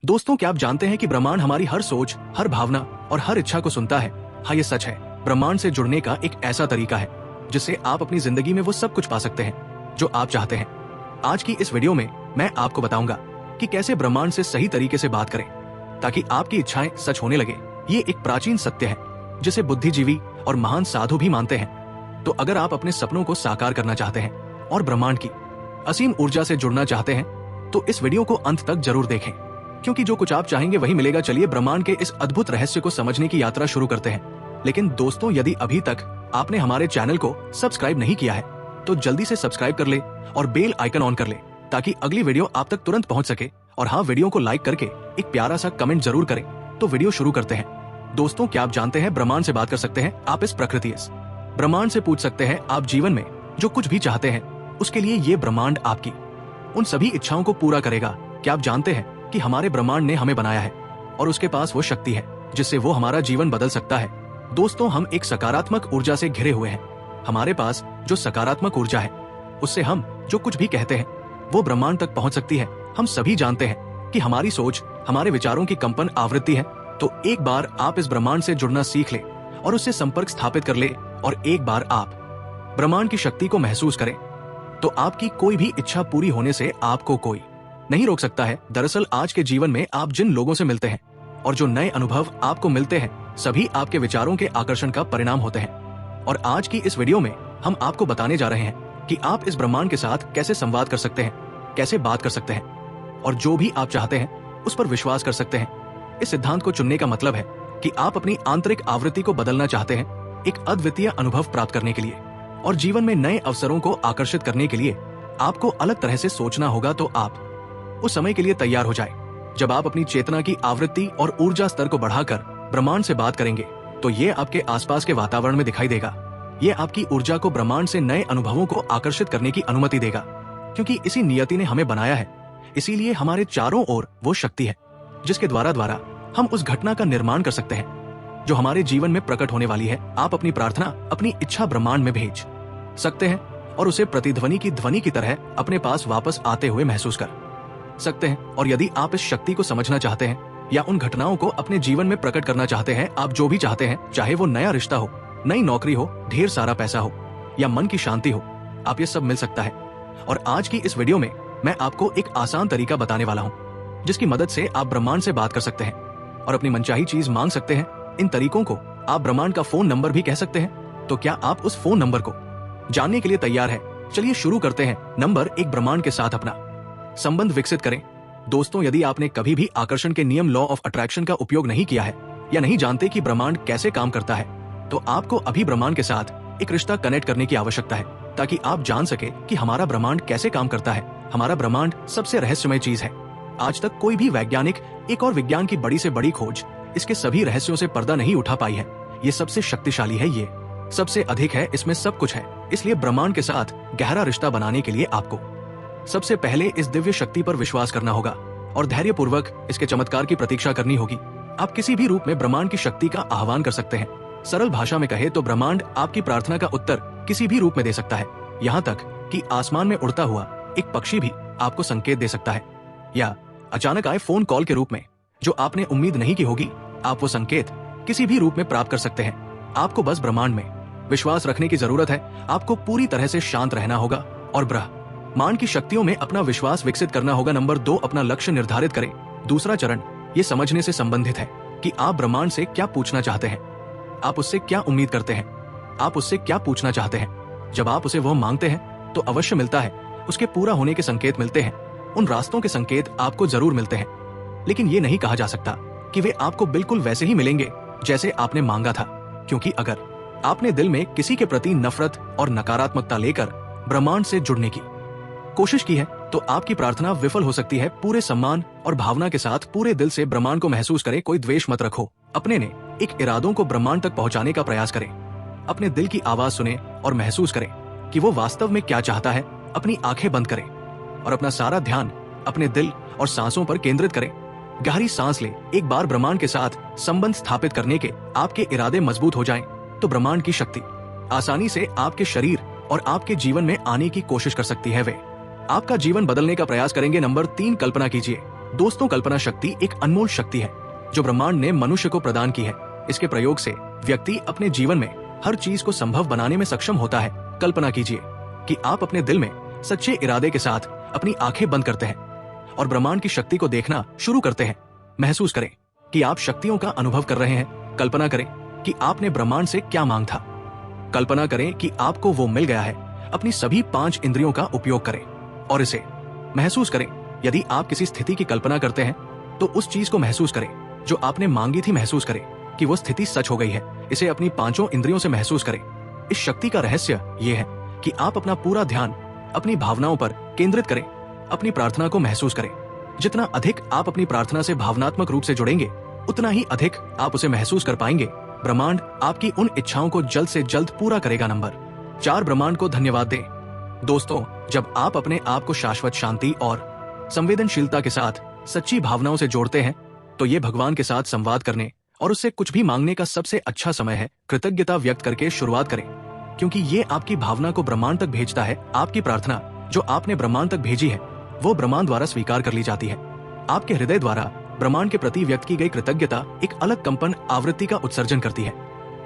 दोस्तों, क्या आप जानते हैं कि ब्रह्मांड हमारी हर सोच, हर भावना और हर इच्छा को सुनता है? हाँ, ये सच है। ब्रह्मांड से जुड़ने का एक ऐसा तरीका है जिससे आप अपनी जिंदगी में वो सब कुछ पा सकते हैं जो आप चाहते हैं। आज की इस वीडियो में मैं आपको बताऊंगा कि कैसे ब्रह्मांड से सही तरीके से बात करें ताकि आपकी इच्छाएं सच होने लगे। ये एक प्राचीन सत्य है जिसे बुद्धिजीवी और महान साधु भी मानते हैं। तो अगर आप अपने सपनों को साकार करना चाहते हैं और ब्रह्मांड की असीम ऊर्जा से जुड़ना चाहते हैं तो इस वीडियो को अंत तक जरूर देखें, क्योंकि जो कुछ आप चाहेंगे वही मिलेगा। चलिए ब्रह्मांड के इस अद्भुत रहस्य को समझने की यात्रा शुरू करते हैं। लेकिन दोस्तों, यदि अभी तक आपने हमारे चैनल को सब्सक्राइब नहीं किया है तो जल्दी से सब्सक्राइब कर ले और बेल आइकन ऑन कर ले ताकि अगली वीडियो आप तक तुरंत पहुंच सके। और हाँ, वीडियो को लाइक करके एक प्यारा सा कमेंट जरूर करें। तो वीडियो शुरू करते हैं। दोस्तों, क्या आप जानते हैं ब्रह्मांड से बात कर सकते हैं आप इस प्रकृति इस ब्रह्मांड से पूछ सकते हैं आप जीवन में जो कुछ भी चाहते हैं उसके लिए ये ब्रह्मांड आपकी उन सभी इच्छाओं को पूरा करेगा। क्या आप जानते हैं कि हमारे ब्रह्मांड ने हमें बनाया है और उसके पास वो शक्ति है जिससे वो हमारा जीवन बदल सकता है। दोस्तों, हम एक सकारात्मक ऊर्जा से घिरे हुए हैं। हमारे पास जो सकारात्मक ऊर्जा है उससे हम जो कुछ भी कहते हैं वो ब्रह्मांड तक पहुंच सकती है। हम सभी जानते हैं कि हमारी सोच हमारे विचारों की कंपन आवृत्ति है। तो एक बार आप इस ब्रह्मांड से जुड़ना सीख ले और उससे संपर्क स्थापित कर ले और एक बार आप ब्रह्मांड की शक्ति को महसूस करें तो आपकी कोई भी इच्छा पूरी होने से आपको कोई नहीं रोक सकता है। दरअसल आज के जीवन में आप जिन लोगों से मिलते हैं और जो नए अनुभव आपको मिलते हैं सभी आपके विचारों के आकर्षण का परिणाम होते हैं। और आज की इस वीडियो में हम आपको बताने जा रहे हैं कि आप इस ब्रह्मांड के साथ कैसे संवाद कर सकते हैं, कैसे बात कर सकते हैं और जो भी आप चाहते हैं उस पर विश्वास कर सकते हैं। इस सिद्धांत को चुनने का मतलब है कि आप अपनी आंतरिक आवृत्ति को बदलना चाहते हैं एक अद्वितीय अनुभव प्राप्त करने के लिए और जीवन में नए अवसरों को आकर्षित करने के लिए आपको अलग तरह से सोचना होगा। तो आप उस समय के लिए तैयार हो जाए जब आप अपनी चेतना की आवृत्ति और ऊर्जा स्तर को बढ़ाकर ब्रह्मांड से बात करेंगे तो ये आपके आसपास के वातावरण में दिखाई देगा। ये आपकी ऊर्जा को ब्रह्मांड से नए अनुभवों को आकर्षित करने की अनुमति देगा, क्योंकि इसी नियति ने हमें बनाया है। इसीलिए हमारे चारों ओर वो शक्ति है जिसके द्वारा हम उस घटना का निर्माण कर सकते हैं जो हमारे जीवन में प्रकट होने वाली है। आप अपनी प्रार्थना, अपनी इच्छा ब्रह्मांड में भेज सकते हैं और उसे प्रतिध्वनि की ध्वनि की तरह अपने पास वापस आते हुए महसूस कर सकते हैं। और यदि आप इस शक्ति को समझना चाहते हैं या उन घटनाओं को अपने जीवन में प्रकट करना चाहते हैं, आप जो भी चाहते हैं, चाहे वो नया रिश्ता हो, नई नौकरी हो, ढेर सारा पैसा हो या मन की शांति हो, आप ये सब मिल सकता है। और आज की इस वीडियो में मैं आपको एक आसान तरीका बताने वाला हूँ जिसकी मदद से आप ब्रह्मांड से बात कर सकते हैं और अपनी मनचाही चीज मांग सकते हैं। इन तरीकों को आप ब्रह्मांड का फोन नंबर भी कह सकते हैं। तो क्या आप उस फोन नंबर को जानने के लिए तैयार है? चलिए शुरू करते हैं। नंबर 1, ब्रह्मांड के साथ अपना संबंध विकसित करें। दोस्तों, यदि आपने कभी भी आकर्षण के नियम लॉ ऑफ अट्रैक्शन का उपयोग नहीं किया है या नहीं जानते कि ब्रह्मांड कैसे काम करता है तो आपको अभी ब्रह्मांड के साथ एक रिश्ता कनेक्ट करने की आवश्यकता है ताकि आप जान सके कि हमारा ब्रह्मांड कैसे काम करता है। हमारा ब्रह्मांड सबसे रहस्यमय चीज है। आज तक कोई भी वैज्ञानिक एक और विज्ञान की बड़ी से बड़ी खोज इसके सभी रहस्यों से पर्दा नहीं उठा पाई है। ये सबसे शक्तिशाली है, ये सबसे अधिक है, इसमें सब कुछ है। इसलिए ब्रह्मांड के साथ गहरा रिश्ता बनाने के लिए आपको सबसे पहले इस दिव्य शक्ति पर विश्वास करना होगा और धैर्यपूर्वक इसके चमत्कार की प्रतीक्षा करनी होगी। आप किसी भी रूप में ब्रह्मांड की शक्ति का आह्वान कर सकते हैं। सरल भाषा में कहे तो ब्रह्मांड आपकी प्रार्थना का उत्तर किसी भी रूप में दे सकता है। यहाँ तक कि आसमान में उड़ता हुआ एक पक्षी भी आपको संकेत दे सकता है या अचानक आए फोन कॉल के रूप में जो आपने उम्मीद नहीं की होगी। आप वो संकेत किसी भी रूप में प्राप्त कर सकते हैं। आपको बस ब्रह्मांड में विश्वास रखने की जरूरत है। आपको पूरी तरह से शांत रहना होगा और ब्रह्मांड की शक्तियों में अपना विश्वास विकसित करना होगा। नंबर 2, अपना लक्ष्य निर्धारित करें। दूसरा चरण ये समझने से संबंधित है कि आप ब्रह्मांड से क्या पूछना चाहते हैं, आप उससे क्या उम्मीद करते हैं, आप उससे क्या पूछना चाहते हैं। जब आप उसे वह मांगते हैं तो अवश्य मिलता है। उसके पूरा होने के संकेत मिलते हैं। उन रास्तों के संकेत आपको जरूर मिलते हैं, लेकिन ये नहीं कहा जा सकता कि वे आपको बिल्कुल वैसे ही मिलेंगे जैसे आपने मांगा था, क्योंकि अगर आपने दिल में किसी के प्रति नफरत और नकारात्मकता लेकर ब्रह्मांड से जुड़ने की कोशिश की है तो आपकी प्रार्थना विफल हो सकती है। पूरे सम्मान और भावना के साथ पूरे दिल से ब्रह्मांड को महसूस करें। कोई द्वेष मत रखो। अपने ने एक इरादों को ब्रह्मांड तक पहुंचाने का प्रयास करें। अपने दिल की आवाज सुने और महसूस करें कि वो वास्तव में क्या चाहता है। अपनी आंखें बंद करें और अपना सारा ध्यान अपने दिल और सांसों पर केंद्रित करें। गहरी सांस ले। एक बार ब्रह्मांड के साथ संबंध स्थापित करने के आपके इरादे मजबूत हो जाएं, तो ब्रह्मांड की शक्ति आसानी से आपके शरीर और आपके जीवन में आने की कोशिश कर सकती है। वे आपका जीवन बदलने का प्रयास करेंगे। नंबर 3, कल्पना कीजिए। दोस्तों, कल्पना शक्ति एक अनमोल शक्ति है जो ब्रह्मांड ने मनुष्य को प्रदान की है। इसके प्रयोग से व्यक्ति अपने जीवन में हर चीज को संभव बनाने में सक्षम होता है। कल्पना कीजिए कि आप अपने दिल में सच्चे इरादे के साथ अपनी आंखें बंद करते हैं और ब्रह्मांड की शक्ति को देखना शुरू करते हैं। महसूस करें कि आप शक्तियों का अनुभव कर रहे हैं। कल्पना करें कि आपने ब्रह्मांड से क्या मांग था। कल्पना करें कि आपको वो मिल गया है। अपनी सभी 5 इंद्रियों का उपयोग करें और इसे महसूस करें। यदि आप किसी स्थिति की कल्पना करते हैं तो उस चीज को महसूस करें जो आपने मांगी थी। महसूस करें कि वो स्थिति सच हो गई है। इसे अपनी 5 इंद्रियों से महसूस करें। इस शक्ति का रहस्य ये है कि आप अपना पूरा ध्यान अपनी भावनाओं पर केंद्रित करें। अपनी प्रार्थना को महसूस करें। जितना अधिक आप अपनी प्रार्थना से भावनात्मक रूप से जुड़ेंगे, उतना ही अधिक आप उसे महसूस कर पाएंगे। ब्रह्मांड आपकी उन इच्छाओं को जल्द से जल्द पूरा करेगा। नंबर 4, ब्रह्मांड को धन्यवाद दें। दोस्तों, जब आप अपने आप को शाश्वत शांति और संवेदनशीलता के साथ सच्ची भावनाओं से जोड़ते हैं तो ये भगवान के साथ संवाद करने और उससे कुछ भी मांगने का सबसे अच्छा समय है। कृतज्ञता व्यक्त करके शुरुआत करें, क्योंकि ये आपकी भावना को ब्रह्मांड तक भेजता है। आपकी प्रार्थना जो आपने ब्रह्मांड तक भेजी है वो ब्रह्मांड द्वारा स्वीकार कर ली जाती है। आपके हृदय द्वारा ब्रह्मांड के प्रति व्यक्त की गई कृतज्ञता एक अलग कंपन आवृत्ति का उत्सर्जन करती है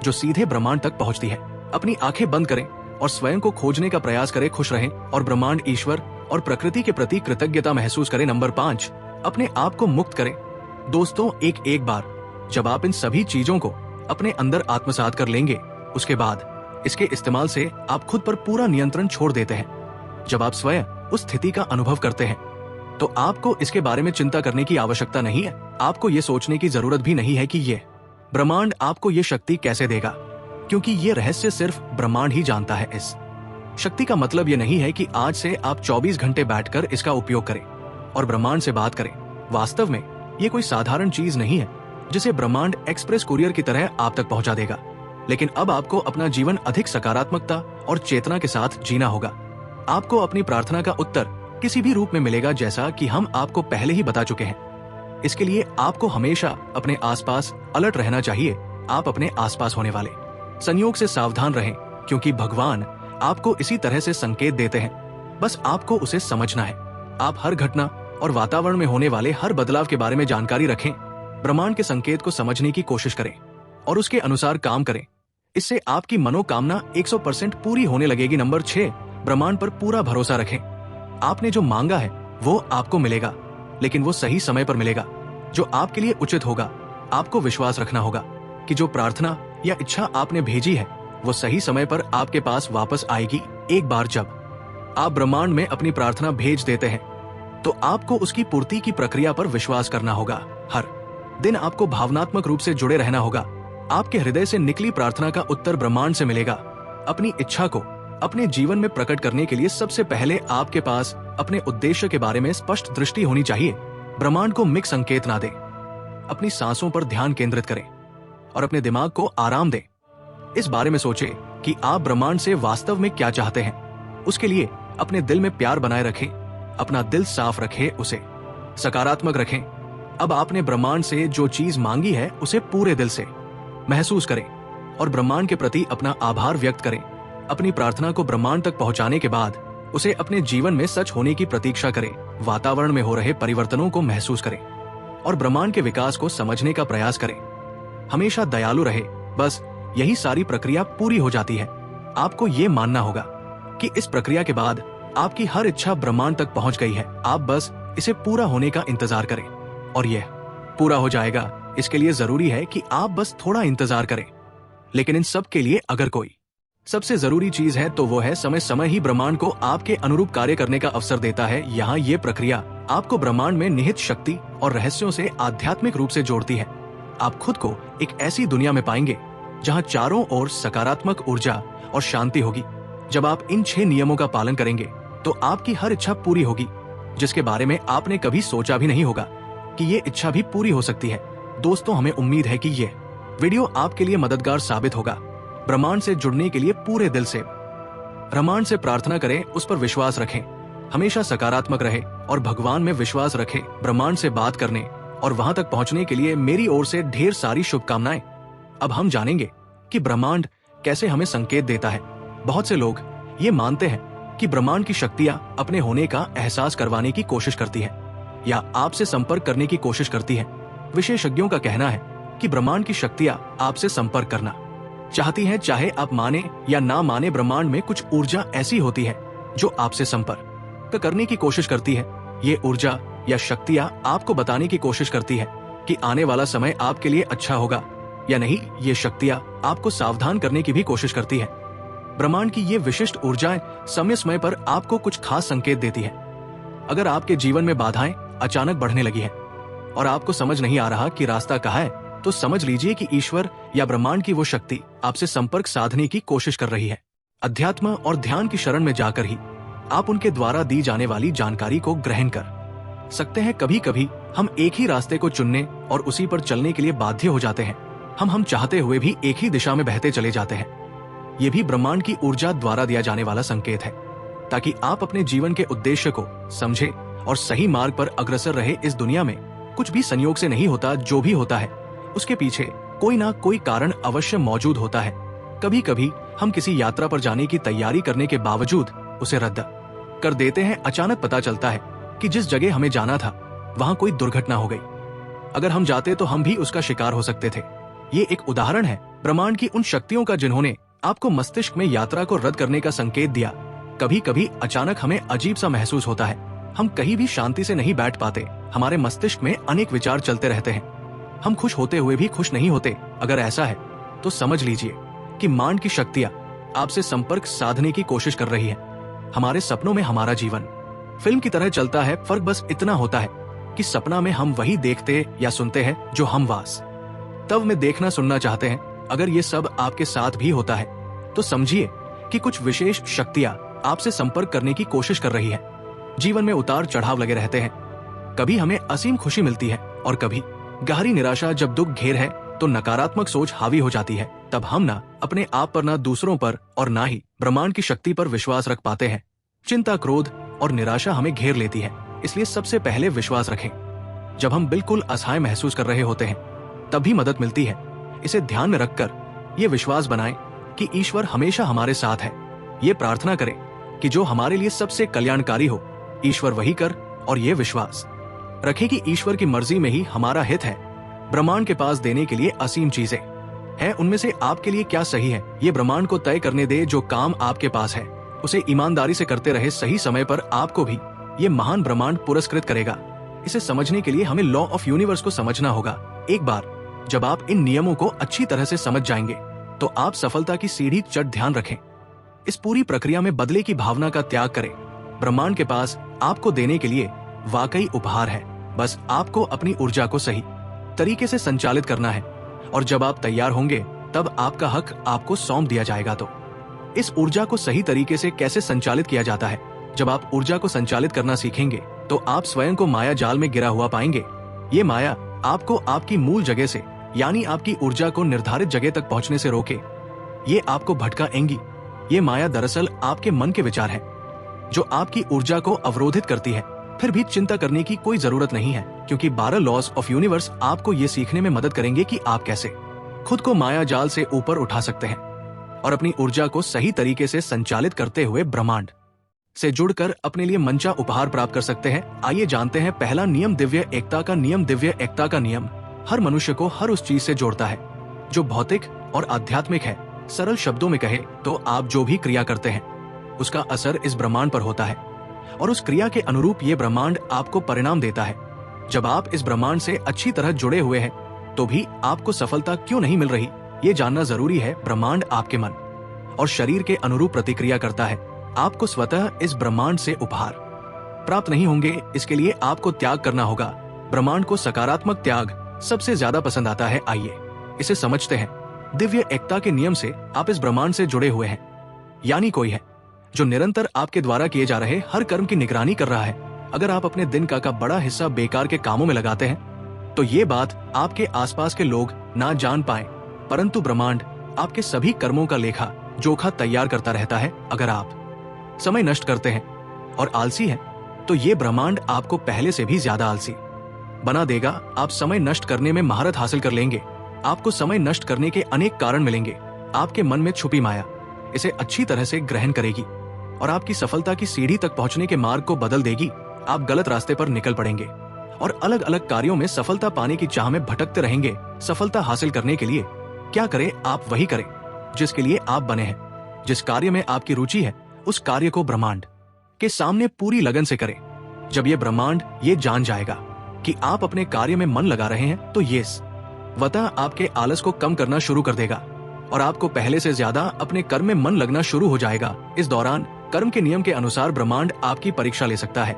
जो सीधे ब्रह्मांड तक पहुंचती है। अपनी आंखें बंद करें और स्वयं को खोजने का प्रयास करें। खुश रहें और ब्रह्मांड, ईश्वर और प्रकृति के प्रति कृतज्ञता महसूस करें। नंबर 5, अपने आप को मुक्त करें। दोस्तों, एक बार जब आप इन सभी चीजों को अपने अंदर आत्मसात कर लेंगे, उसके बाद इसके इस्तेमाल से आप खुद पर पूरा नियंत्रण छोड़ देते हैं। जब आप स्वयं उस स्थिति का अनुभव करते हैं तो आपको इसके बारे में चिंता करने की आवश्यकता नहीं है। आपको ये सोचने की जरूरत भी नहीं है कि ये ब्रह्मांड आपको ये शक्ति कैसे देगा, क्योंकि ये रहस्य सिर्फ ब्रह्मांड ही जानता है। इस शक्ति का मतलब ये नहीं है कि आज से आप 24 घंटे बैठकर इसका उपयोग करें और ब्रह्मांड से बात करें। वास्तव में ये कोई साधारण चीज नहीं है जिसे ब्रह्मांड एक्सप्रेस कुरियर की तरह आप तक पहुंचा देगा। लेकिन अब आपको अपना जीवन अधिक सकारात्मकता और चेतना के साथ जीना होगा। आपको अपनी प्रार्थना का उत्तर किसी भी रूप में मिलेगा, जैसा कि हम आपको पहले ही बता चुके हैं। इसके लिए आपको हमेशा अपने आसपास अलर्ट रहना चाहिए। आप अपने आसपास होने वाले संयोग से सावधान रहें, क्योंकि भगवान आपको इसी तरह से संकेत देते हैं। बस आपको उसे समझना है। आप हर घटना और वातावरण में होने वाले हर बदलाव के बारे में जानकारी रखें। ब्रह्मांड के संकेत को समझने की कोशिश करें और उसके अनुसार काम करें। इससे आपकी मनोकामना 100% पूरी होने लगेगी। नंबर 6, ब्रह्मांड पर पूरा भरोसा रखें। आपने जो मांगा है वो आपको मिलेगा, लेकिन वो सही समय पर मिलेगा जो आपके लिए उचित होगा। आपको विश्वास रखना होगा कि जो प्रार्थना या इच्छा आपने भेजी है वो सही समय पर आपके पास वापस आएगी। एक बार जब आप ब्रह्मांड में अपनी प्रार्थना भेज देते हैं तो आपको उसकी पूर्ति की प्रक्रिया पर विश्वास करना होगा। हर दिन आपको भावनात्मक रूप से जुड़े रहना होगा। आपके हृदय से निकली प्रार्थना का उत्तर ब्रह्मांड से मिलेगा। अपनी इच्छा को अपने जीवन में प्रकट करने के लिए सबसे पहले आपके पास अपने उद्देश्य के बारे में स्पष्ट दृष्टि होनी चाहिए। ब्रह्मांड को मिक्स संकेत ना दें। अपनी सांसों पर ध्यान केंद्रित करें और अपने दिमाग को आराम दें। इस बारे में सोचें कि आप ब्रह्मांड से वास्तव में क्या चाहते हैं। उसके लिए अपने दिल में प्यार बनाए रखें। अपना दिल साफ रखें, उसे सकारात्मक रखें। अब आपने ब्रह्मांड से जो चीज मांगी है उसे पूरे दिल से महसूस करें और ब्रह्मांड के प्रति अपना आभार व्यक्त करें। अपनी प्रार्थना को ब्रह्मांड तक पहुंचाने के बाद उसे अपने जीवन में सच होने की प्रतीक्षा करें। वातावरण में हो रहे परिवर्तनों को महसूस करें और ब्रह्मांड के विकास को समझने का प्रयास करें। हमेशा दयालु रहे। बस यही सारी प्रक्रिया पूरी हो जाती है। आपको ये मानना होगा कि इस प्रक्रिया के बाद आपकी हर इच्छा ब्रह्मांड तक पहुंच गई है। आप बस इसे पूरा होने का इंतजार करें और यह पूरा हो जाएगा। इसके लिए जरूरी है कि आप बस थोड़ा इंतजार करें। लेकिन इन सब के लिए अगर कोई सबसे जरूरी चीज है तो वो है समय समय ही ब्रह्मांड को आपके अनुरूप कार्य करने का अवसर देता है। यहाँ ये प्रक्रिया आपको ब्रह्मांड में निहित शक्ति और रहस्यों से आध्यात्मिक रूप से जोड़ती है। आप खुद को एक ऐसी दुनिया में पाएंगे जहाँ चारों ओर सकारात्मक ऊर्जा और शांति होगी। जब आप इन 6 नियमों का पालन करेंगे तो आपकी हर इच्छा पूरी होगी, जिसके बारे में आपने कभी सोचा भी नहीं होगा कि ये इच्छा भी पूरी हो सकती है। दोस्तों, हमें उम्मीद है कि ये वीडियो आपके लिए मददगार साबित होगा। ब्रह्मांड से जुड़ने के लिए पूरे दिल से ब्रह्मांड से प्रार्थना करें, उस पर विश्वास रखें, हमेशा सकारात्मक रहे और भगवान में विश्वास रखें। ब्रह्मांड से बात करने और वहां तक पहुंचने के लिए मेरी ओर से ढेर सारी शुभकामनाएं। अब हम जानेंगे कि ब्रह्मांड कैसे हमें संकेत देता है। बहुत से लोग ये मानते हैं कि ब्रह्मांड की शक्तियां अपने होने का एहसास करवाने की कोशिश करती है, या आपसे संपर्क करने की कोशिश करती हैं। विशेषज्ञों का कहना है कि ब्रह्मांड की शक्तियां आपसे संपर्क करना चाहती हैं, चाहे आप माने या ना माने। ब्रह्मांड में कुछ ऊर्जा ऐसी होती है जो आपसे संपर्क करने की कोशिश करती है। ये ऊर्जा या शक्तियां आपको बताने की कोशिश करती है कि आने वाला समय आपके लिए अच्छा होगा या नहीं। ये शक्तियां आपको सावधान करने की भी कोशिश करती है। ब्रह्मांड की ये विशिष्ट ऊर्जाएं समय समय पर आपको कुछ खास संकेत देती है। अगर आपके जीवन में बाधाएं अचानक बढ़ने लगी हैं और आपको समझ नहीं आ रहा कि रास्ता कहाँ है, तो समझ लीजिए कि ईश्वर या ब्रह्मांड की वो शक्ति आपसे संपर्क साधने की कोशिश कर रही है। अध्यात्म और ध्यान की शरण में जाकर ही आप उनके द्वारा दी जाने वाली जानकारी को ग्रहण कर सकते हैं। कभी कभी हम एक ही रास्ते को चुनने और उसी पर चलने के लिए बाध्य हो जाते हैं। हम चाहते हुए भी एक ही दिशा में बहते चले जाते हैं। ये भी ब्रह्मांड की ऊर्जा द्वारा दिया जाने वाला संकेत है, ताकि आप अपने जीवन के उद्देश्य को समझे और सही मार्ग पर अग्रसर रहे। इस दुनिया में कुछ भी संयोग से नहीं होता। जो भी होता है उसके पीछे कोई ना कोई कारण अवश्य मौजूद होता है। कभी कभी हम किसी यात्रा पर जाने की तैयारी करने के बावजूद उसे रद्द कर देते हैं। अचानक पता चलता है कि जिस जगह हमें जाना था वहां कोई दुर्घटना हो गई। अगर हम जाते तो हम भी उसका शिकार हो सकते थे। ये एक उदाहरण है ब्रह्मांड की उन शक्तियों का जिन्होंने आपको मस्तिष्क में यात्रा को रद्द करने का संकेत दिया। कभी कभी अचानक हमें अजीब सा महसूस होता है। हम कहीं भी शांति से नहीं बैठ पाते। हमारे मस्तिष्क में अनेक विचार चलते रहते हैं। हम खुश होते हुए भी खुश नहीं होते। अगर ऐसा है तो समझ लीजिए कि मांड की शक्तियां आपसे संपर्क साधने की कोशिश कर रही है। हमारे सपनों में हमारा जीवन फिल्म की तरह चलता है। फर्क बस इतना होता है कि सपना में हम वही देखते या सुनते हैं जो हम वास्तव में देखना सुनना चाहते हैं। अगर ये सब आपके साथ भी होता है तो समझिए कि कुछ विशेष शक्तियां आपसे संपर्क करने की कोशिश कर रही है। जीवन में उतार चढ़ाव लगे रहते हैं। कभी हमें असीम खुशी मिलती है और कभी गहरी निराशा। जब दुख घेर है तो नकारात्मक सोच हावी हो जाती है। तब हम ना अपने आप पर, ना दूसरों पर और ना ही ब्रह्मांड की शक्ति पर विश्वास रख पाते हैं। चिंता, क्रोध और निराशा हमें घेर लेती है। इसलिए सबसे पहले विश्वास रखें। जब हम बिल्कुल असहाय महसूस कर रहे होते हैं तभी मदद मिलती है। इसे ध्यान में रखकर ये विश्वास बनाएं कि ईश्वर हमेशा हमारे साथ है। ये प्रार्थना करें कि जो हमारे लिए सबसे कल्याणकारी हो ईश्वर वही कर, और ये विश्वास रखें कि ईश्वर की मर्जी में ही हमारा हित है। ब्रह्मांड के पास देने के लिए असीम चीजें हैं। उनमें से आपके लिए क्या सही है ये ब्रह्मांड को तय करने दे। जो काम आपके पास है उसे ईमानदारी से करते रहे। सही समय पर आपको भी ये महान ब्रह्मांड पुरस्कृत करेगा। इसे समझने के लिए हमें लॉ ऑफ यूनिवर्स को समझना होगा। एक बार जब आप इन नियमों को अच्छी तरह से समझ जाएंगे तो आप सफलता की सीढ़ी चढ़। ध्यान रखें, इस पूरी प्रक्रिया में बदले की भावना का त्याग करें। ब्रह्मांड के पास आपको देने के लिए वाकई उपहार है। बस आपको अपनी ऊर्जा को सही तरीके से संचालित करना है, और जब आप तैयार होंगे तब आपका हक आपको सौंप दिया जाएगा। तो इस ऊर्जा को सही तरीके से कैसे संचालित किया जाता है? जब आप ऊर्जा को संचालित करना सीखेंगे तो आप स्वयं को माया जाल में गिरा हुआ पाएंगे। ये माया आपको आपकी मूल जगह से, यानी आपकी ऊर्जा को निर्धारित जगह तक पहुंचने से रोके। ये आपको भटकाएंगी। ये माया दरअसल आपके मन के विचार हैं जो आपकी ऊर्जा को अवरोधित करती है। फिर भी चिंता करने की कोई जरूरत नहीं है, क्योंकि 12 लॉज ऑफ यूनिवर्स आपको ये सीखने में मदद करेंगे कि आप कैसे खुद को माया जाल से ऊपर उठा सकते हैं और अपनी ऊर्जा को सही तरीके से संचालित करते हुए ब्रह्मांड से जुड़कर अपने लिए मंचा उपहार प्राप्त कर सकते हैं। आइए जानते हैं पहला नियम, दिव्य एकता का नियम। दिव्य एकता का नियम हर मनुष्य को हर उस चीज से जोड़ता है जो भौतिक और आध्यात्मिक है। सरल शब्दों में कहे तो आप जो भी क्रिया करते हैं उसका असर इस ब्रह्मांड पर होता है, और उस क्रिया के अनुरूप ये ब्रह्मांड आपको परिणाम देता है। जब आप इस ब्रह्मांड से अच्छी तरह जुड़े हुए हैं तो भी आपको सफलता क्यों नहीं मिल रही, ये जानना जरूरी है। ब्रह्मांड आपके मन और शरीर के अनुरूप प्रतिक्रिया करता है। आपको स्वतः इस ब्रह्मांड से उपहार प्राप्त नहीं होंगे, इसके लिए आपको त्याग करना होगा। ब्रह्मांड को सकारात्मक त्याग सबसे ज्यादा पसंद आता है। आइए इसे समझते हैं। दिव्य एकता के नियम से आप इस ब्रह्मांड से जुड़े हुए हैं, यानी कोई है जो निरंतर आपके द्वारा किए जा रहे हर कर्म की निगरानी कर रहा है। अगर आप अपने दिन का बड़ा हिस्सा बेकार के कामों में लगाते हैं तो ये बात आपके आसपास के लोग ना जान पाए, परंतु ब्रह्मांड आपके सभी कर्मों का लेखा जोखा तैयार करता रहता है। अगर आप समय नष्ट करते हैं और आलसी हैं तो ये ब्रह्मांड आपको पहले से भी ज्यादा आलसी बना देगा। आप समय नष्ट करने में महारत हासिल कर लेंगे। आपको समय नष्ट करने के अनेक कारण मिलेंगे। आपके मन में छुपी माया इसे अच्छी तरह से ग्रहण करेगी और आपकी सफलता की सीढ़ी तक पहुंचने के मार्ग को बदल देगी। आप गलत रास्ते पर निकल पड़ेंगे और अलग अलग कार्यों में सफलता पाने की चाह में भटकते रहेंगे। सफलता हासिल करने के लिए क्या करें? आप वही करें जिसके लिए आप बने हैं। जिस कार्य में आपकी रुचि है उस कार्य को ब्रह्मांड के सामने पूरी लगन से करें। जब ये ब्रह्मांड ये जान जाएगा कि आप अपने कार्य में मन लगा रहे हैं तो ये वतः आपके आलस को कम करना शुरू कर देगा और आपको पहले से ज्यादा अपने कर्म में मन लगना शुरू हो जाएगा। इस दौरान कर्म के नियम के अनुसार ब्रह्मांड आपकी परीक्षा ले सकता है।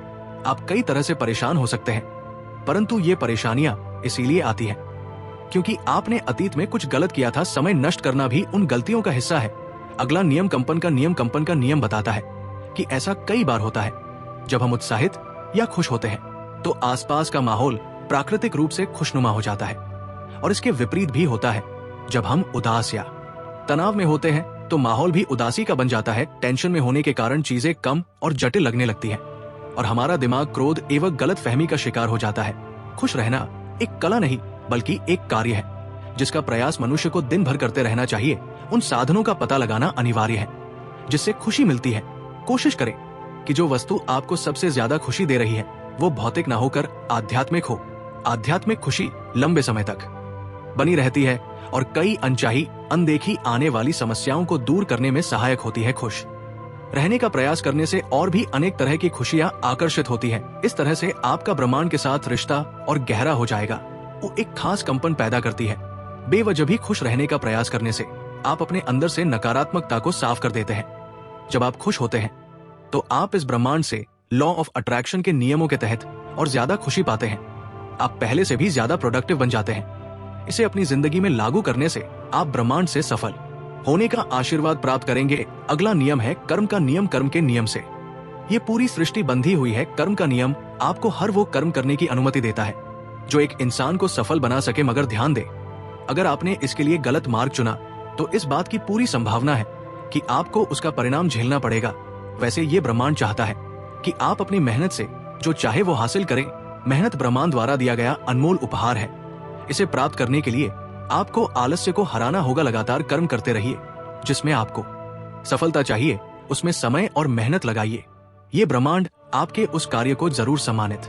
आप कई तरह से परेशान हो सकते हैं, परंतु ये परेशानियां इसीलिए आती हैं क्योंकि आपने अतीत में कुछ गलत किया था। समय नष्ट करना भी उन गलतियों का हिस्सा है। अगला नियम कंपन का नियम बताता है कि ऐसा कई बार होता है जब हम उत्साहित या खुश होते हैं तो आसपास का माहौल प्राकृतिक रूप से खुशनुमा हो जाता है, और इसके विपरीत भी होता है जब हम उदास या तनाव में होते हैं तो माहौल भी उदासी का बन जाता है। टेंशन में होने के कारण चीजें कम और जटिल लगने लगती हैं और हमारा दिमाग क्रोध एवं गलत फहमी का शिकार हो जाता है। खुश रहना एक कला नहीं बल्कि एक कार्य है जिसका प्रयास मनुष्य को दिन भर करते रहना चाहिए। उन साधनों का पता लगाना अनिवार्य है जिससे खुशी मिलती है। कोशिश करें कि जो वस्तु आपको सबसे ज्यादा खुशी दे रही है वो भौतिक ना होकर आध्यात्मिक हो। आध्यात्मिक खुशी लंबे समय तक बनी रहती है और कई अनचाही अनदेखी आने वाली समस्याओं को दूर करने में सहायक होती है। खुश रहने का प्रयास करने से और भी अनेक तरह की खुशियां आकर्षित होती हैं। इस तरह से आपका ब्रह्मांड के साथ रिश्ता और गहरा हो जाएगा। वो एक खास कंपन पैदा करती है। बेवजह भी खुश रहने का प्रयास करने से आप अपने अंदर से नकारात्मकता को साफ कर देते हैं। जब आप खुश होते हैं तो आप इस ब्रह्मांड से लॉ ऑफ अट्रैक्शन के नियमों के तहत और ज्यादा खुशी पाते हैं। आप पहले से भी ज्यादा प्रोडक्टिव बन जाते हैं। इसे अपनी जिंदगी में लागू करने से आप ब्रह्मांड से सफल होने का आशीर्वाद प्राप्त करेंगे। अगला नियम है कर्म का नियम। कर्म के नियम से ये पूरी सृष्टि बंधी हुई है। कर्म का नियम आपको हर वो कर्म करने की अनुमति देता है जो एक इंसान को सफल बना सके, मगर ध्यान दे अगर आपने इसके लिए गलत मार्ग चुना तो इस बात की पूरी संभावना है कि आपको उसका परिणाम झेलना पड़ेगा। वैसे ये ब्रह्मांड चाहता है कि आप अपनी मेहनत से जो चाहे वो हासिल करें। मेहनत ब्रह्मांड द्वारा दिया गया अनमोल उपहार है। इसे प्राप्त करने के लिए आपको आलस्य को हराना होगा। लगातार कर्म करते रहिए। जिसमें आपको सफलता चाहिए उसमें समय और मेहनत लगाइए। ये ब्रह्मांड आपके उस कार्य को जरूर सम्मानित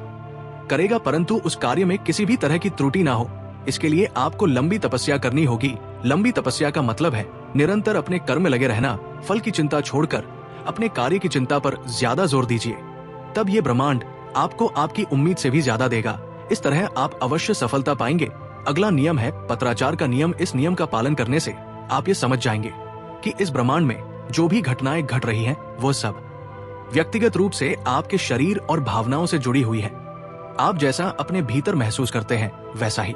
करेगा, परंतु उस कार्य में किसी भी तरह की त्रुटि ना हो। इसके लिए आपको लंबी तपस्या करनी होगी। लंबी तपस्या का मतलब है निरंतर अपने कर्म में लगे रहना। फल की चिंता छोड़कर अपने कार्य की चिंता पर ज्यादा जोर दीजिए, तब ये ब्रह्मांड आपको आपकी उम्मीद से भी ज्यादा देगा। इस तरह आप अवश्य सफलता पाएंगे। अगला नियम है पत्राचार का नियम। इस नियम का पालन करने से आप ये समझ जाएंगे कि इस ब्रह्मांड में जो भी घटनाएं घट रही हैं वो सब व्यक्तिगत रूप से आपके शरीर और भावनाओं से जुड़ी हुई है। आप जैसा अपने भीतर महसूस करते हैं वैसा ही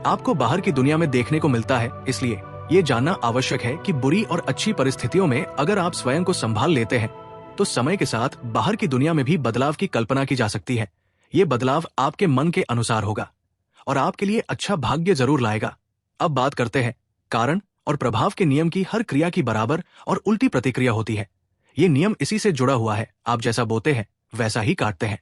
आपको बाहर की दुनिया में देखने को मिलता है। इसलिए ये जानना आवश्यक है कि बुरी और अच्छी परिस्थितियों में अगर आप स्वयं को संभाल लेते हैं तो समय के साथ बाहर की दुनिया में भी बदलाव की कल्पना की जा सकती है। ये बदलाव आपके मन के अनुसार होगा और आपके लिए अच्छा भाग्य जरूर लाएगा। अब बात करते हैं कारण और प्रभाव के नियम की। हर क्रिया की बराबर और उल्टी प्रतिक्रिया होती है। ये नियम इसी से जुड़ा हुआ है। आप जैसा बोते हैं वैसा ही काटते हैं।